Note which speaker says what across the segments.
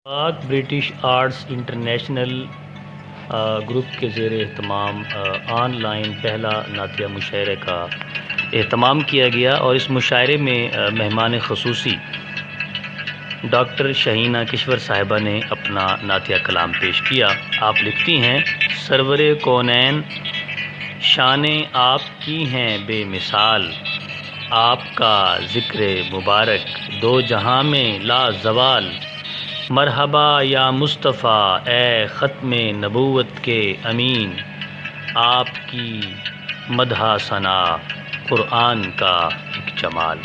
Speaker 1: پاک British arts international group کے زیر اہتمام آن لائن پہلا نعتیہ مشاعرے کا اہتمام کیا گیا، اور اس مشاعرے میں مہمان خصوصی ڈاکٹر شہینہ کشور صاحبہ نے اپنا نعتیہ کلام پیش کیا۔ آپ لکھتی ہیں: سرور کونین شان آپ کی ہیں بے مثال، آپ کا ذکر مبارک دو جہاں میں لا زوال، مرحبا یا مصطفیٰ اے ختم نبوت کے امین، آپ کی مدح ثنا قرآن کا ایک جمال۔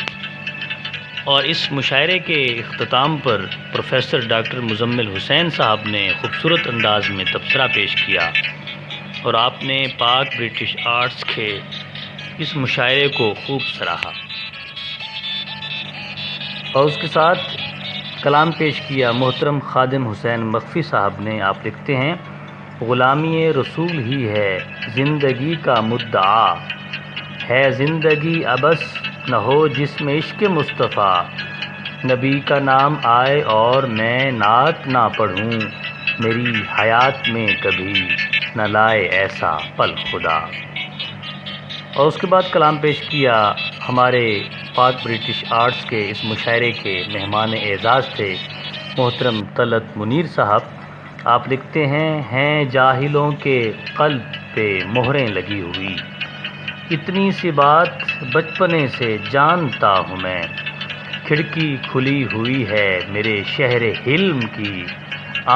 Speaker 1: اور اس مشاعرے کے اختتام پر پروفیسر ڈاکٹر مزمل حسین صاحب نے خوبصورت انداز میں تبصرہ پیش کیا، اور آپ نے پاک برٹش آرٹس کے اس مشاعرے کو خوب سراہا، اور اس کے ساتھ کلام پیش کیا محترم خادم حسین مخفی صاحب نے۔ آپ لکھتے ہیں: غلامی رسول ہی ہے زندگی کا مدعا، ہے زندگی عبث نہ ہو جس میں عشق مصطفیٰ، نبی کا نام آئے اور میں نعت نہ پڑھوں، میری حیات میں کبھی نہ لائے ایسا پل خدا۔ اور اس کے بعد کلام پیش کیا ہمارے پاک برٹش آرٹس کے اس مشاعرے کے مہمان اعزاز تھے محترم طلعت منیر صاحب۔ آپ لکھتے ہیں جاہلوں کے قلب پہ مہریں لگی ہوئی، اتنی سی بات بچپنے سے جانتا ہوں میں، کھڑکی کھلی ہوئی ہے میرے شہر حلم کی،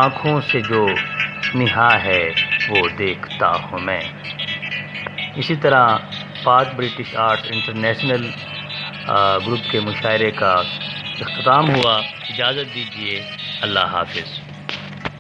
Speaker 1: آنکھوں سے جو نہاں ہے وہ دیکھتا ہوں میں۔ اسی طرح پاک برٹش آرٹس انٹرنیشنل گروپ کے مشاعرے کا اختتام ہوا۔ اجازت دیجیے، اللہ حافظ۔